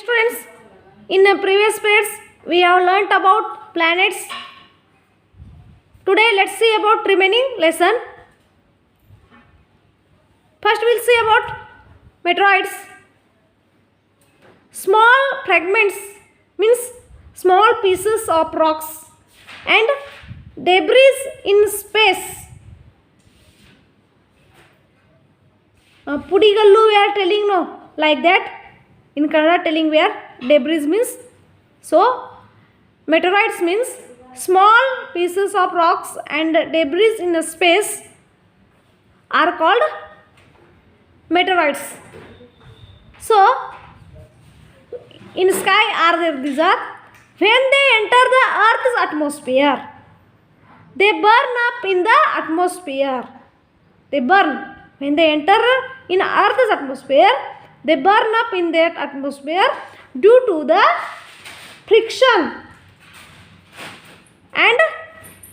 Students, in the previous periods we have learnt about planets. Today let's see about remaining lesson. First we'll see about meteoroids. Small fragments means small pieces of rocks and debris in space. Pudigallu we are telling no like that. In Kannada telling where debris means. So meteoroids means small pieces of rocks and debris in the space are called meteoroids. So in sky are there, these are when they enter the earth's atmosphere, they burn up in the atmosphere. They burn when they enter in earth's atmosphere. They burn up in that atmosphere due to the friction, and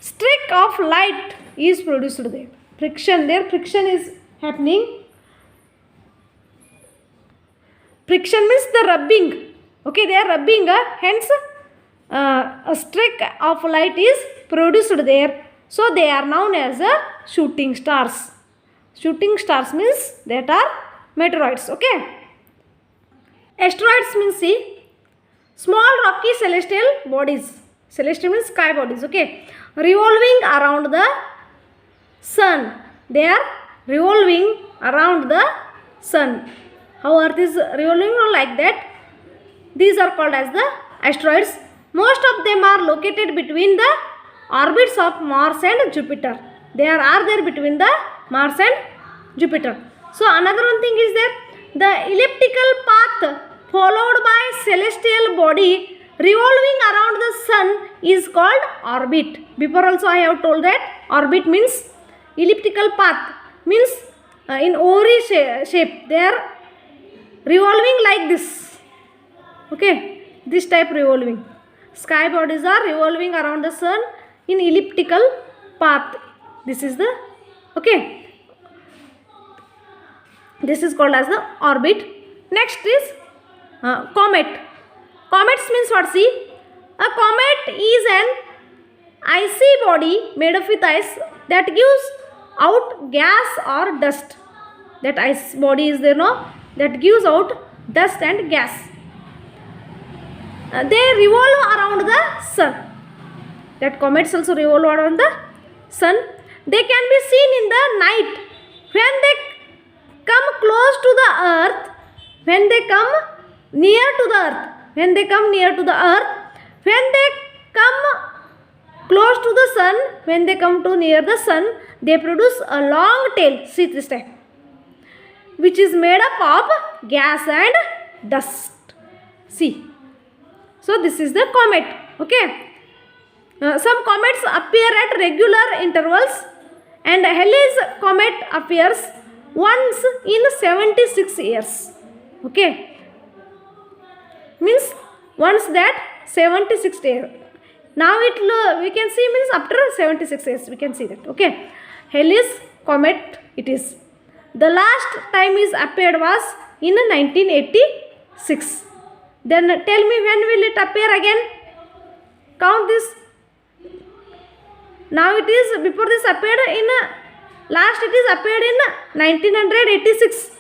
streak of light is produced there. Friction is happening. Friction means the rubbing. Okay, they are rubbing. Hence, a streak of light is produced there. So they are known as shooting stars. Shooting stars means that are meteoroids. Okay. Asteroids means see small rocky celestial bodies. Celestial means sky bodies. Okay, revolving around the sun. They are revolving around the sun. How Earth is revolving like that? These are called as the asteroids. Most of them are located between the orbits of Mars and Jupiter. They are there between the Mars and Jupiter. So another one thing is there, the elliptical path followed by celestial body revolving around the sun is called orbit. Before also I have told that orbit means elliptical path, means in ori shape. They are revolving like this. Okay, this type revolving. Sky bodies are revolving around the sun in elliptical path. This is the, okay, this is called as the orbit. Next is comet. Comets means what? See, a comet is an icy body made of with ice that gives out gas or dust. That ice body is there, no? That gives out dust and gas. They revolve around the sun. That comets also revolve around the sun. They can be seen in the night when they come close to the earth, when they come near to the earth, when they come near to the earth, when they come close to the sun, when they come to near the sun, they produce a long tail, see this type, which is made up of gas and dust. See, so this is the comet. Okay, some comets appear at regular intervals, and Halley's comet appears once in 76 years. Okay, means once that 76 years. Now we can see means after 76 years we can see that. Okay, Halley's comet it is. The last time is appeared was in 1986. Then tell me when will it appear again? Count this. Now it is, before this appeared in last it is appeared in 1986.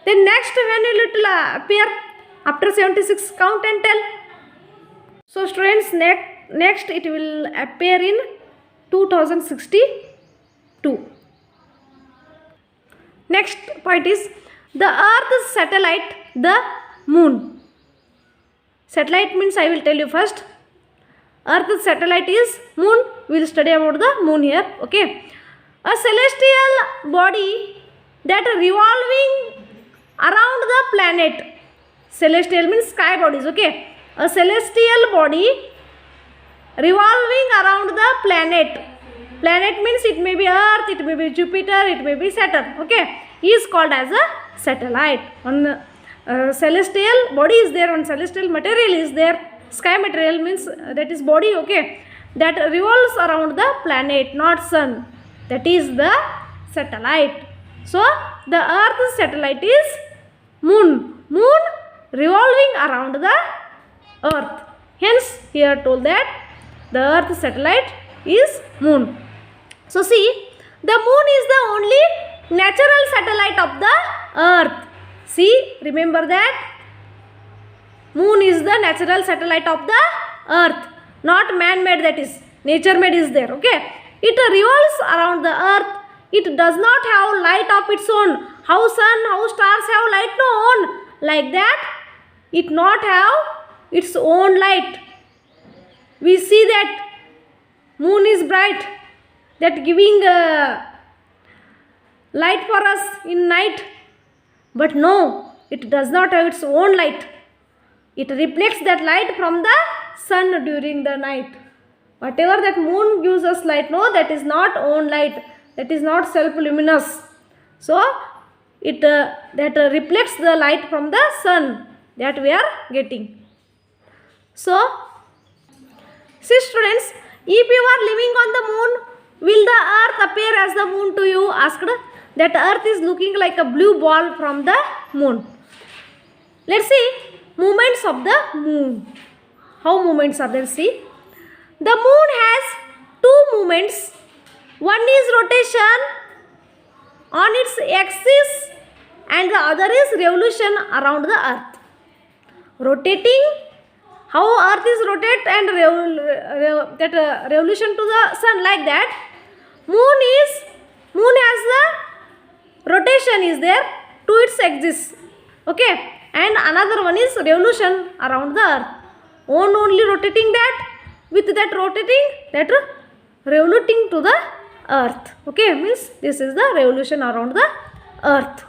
Then next when will it appear? After 76, count and tell. So students, next it will appear in 2062. Next point is the Earth's satellite, the moon. Satellite means I will tell you first. Earth's satellite is moon. We will study about the moon here. Okay, a celestial body that revolving around the planet. Celestial means sky bodies. Okay, a celestial body revolving around the planet. Planet means it may be Earth, it may be Jupiter, it may be Saturn. Okay, is called as a satellite. One celestial body is there, one celestial material is there. Sky material means that is body. Okay, that revolves around the planet, not sun. That is the satellite. So the Earth's satellite is moon. Moon revolving around the earth. Hence here told that the earth satellite is moon. So see, the moon is the only natural satellite of the earth. See, remember that moon is the natural satellite of the earth, not man made, that is nature made is there. Okay, it revolves around the earth. It does not have light of its own. How sun, how stars have light no own, like that it not have its own light. We see that moon is bright, that giving light for us in night, but no, it does not have its own light. It reflects that light from the sun during the night. Whatever that moon gives us light, no, that is not own light, that is not self-luminous. So it that reflects the light from the sun that we are getting. So see students, if you are living on the moon, will the earth appear as the moon to you? Asked. That earth is looking like a blue ball from the moon. Let's see movements of the moon. How movements are there? See, the moon has two movements. One is rotation on its axis and the other is revolution around the earth. Rotating, how earth is rotate and revolution to the sun, like that. Moon has the rotation is there to its axis. Okay, and another one is revolution around the earth. Only rotating that, with that rotating, that revoluting to the earth. Okay, means this is the revolution around the earth.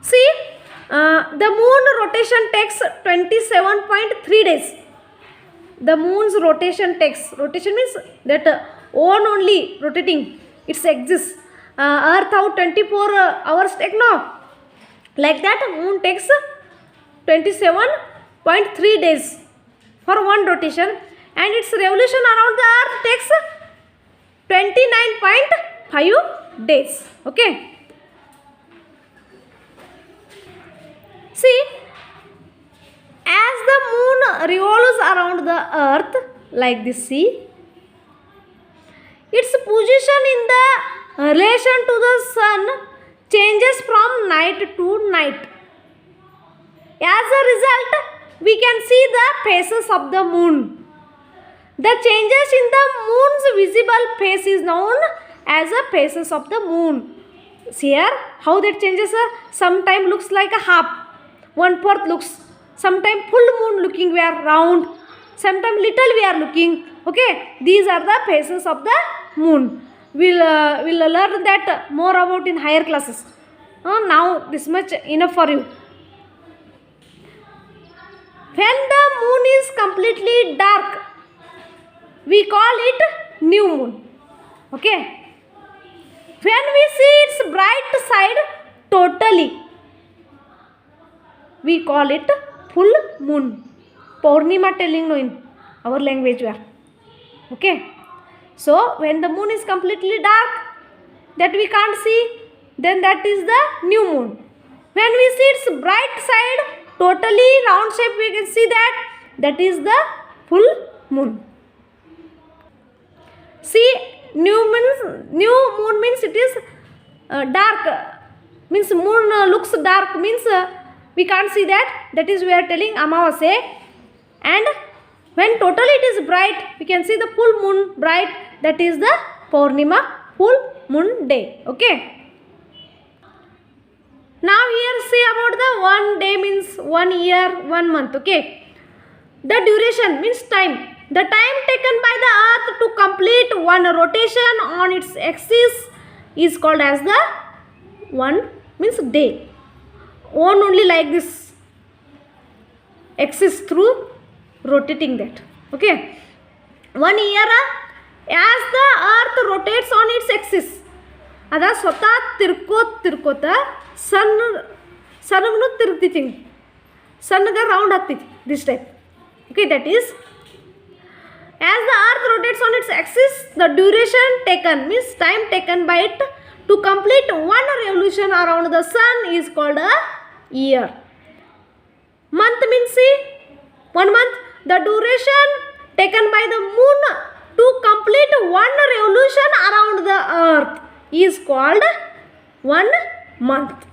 See, the moon rotation takes 27.3 days. The moon's rotation means that only rotating its axis. Earth how 24 hours take, no, like that moon takes 27.3 days for one rotation, and its revolution around the earth takes 29.5 days. Okay, see, as the moon revolves around the earth like this, see, its position in the relation to the sun changes from night to night. As a result, we can see the phases of the moon. The changes in the moon's visible phase is known as the phases of the moon. See here how that changes. Sometime looks like a half, 1/4 looks. Sometime full moon looking we are round. Sometime little we are looking. Okay, these are the phases of the moon. We'll learn that more about in higher classes. Now this much enough for you. When the moon is completely dark, we call it new moon. Okay. When we see its bright side totally, we call it full moon. Purnima telling no in our language we are. Okay. So when the moon is completely dark, that we can't see, then that is the new moon. When we see its bright side totally round shape, we can see that is the full moon. See, new moon means it is dark, means moon looks dark, means we can't see that is we are telling Amavasya. And when totally it is bright, we can see the full moon bright, that is the Purnima, full moon day. Okay. Now here see about the 1 day means 1 year, 1 month. Okay. The duration means time. The time taken by the earth to complete one rotation on its axis is called as the 1 means day. Only like this axis through rotating that. Okay. 1 year as the earth rotates on its axis, ಅದ ಸ್ವತಃ ತಿರ್ಕೋತ ಸಣ್ಣಗೂ ತಿರುಗ್ತೈತಿ, ಸಣ್ಣಗೆ round ಆಗ್ತೈತಿ, this type. Okay, that is, as the earth rotates on its axis, the duration taken means time taken by it to complete one revolution around the sun is called a year. Month means see, 1 month. The duration taken by the moon to complete one revolution around the earth is called 1 month.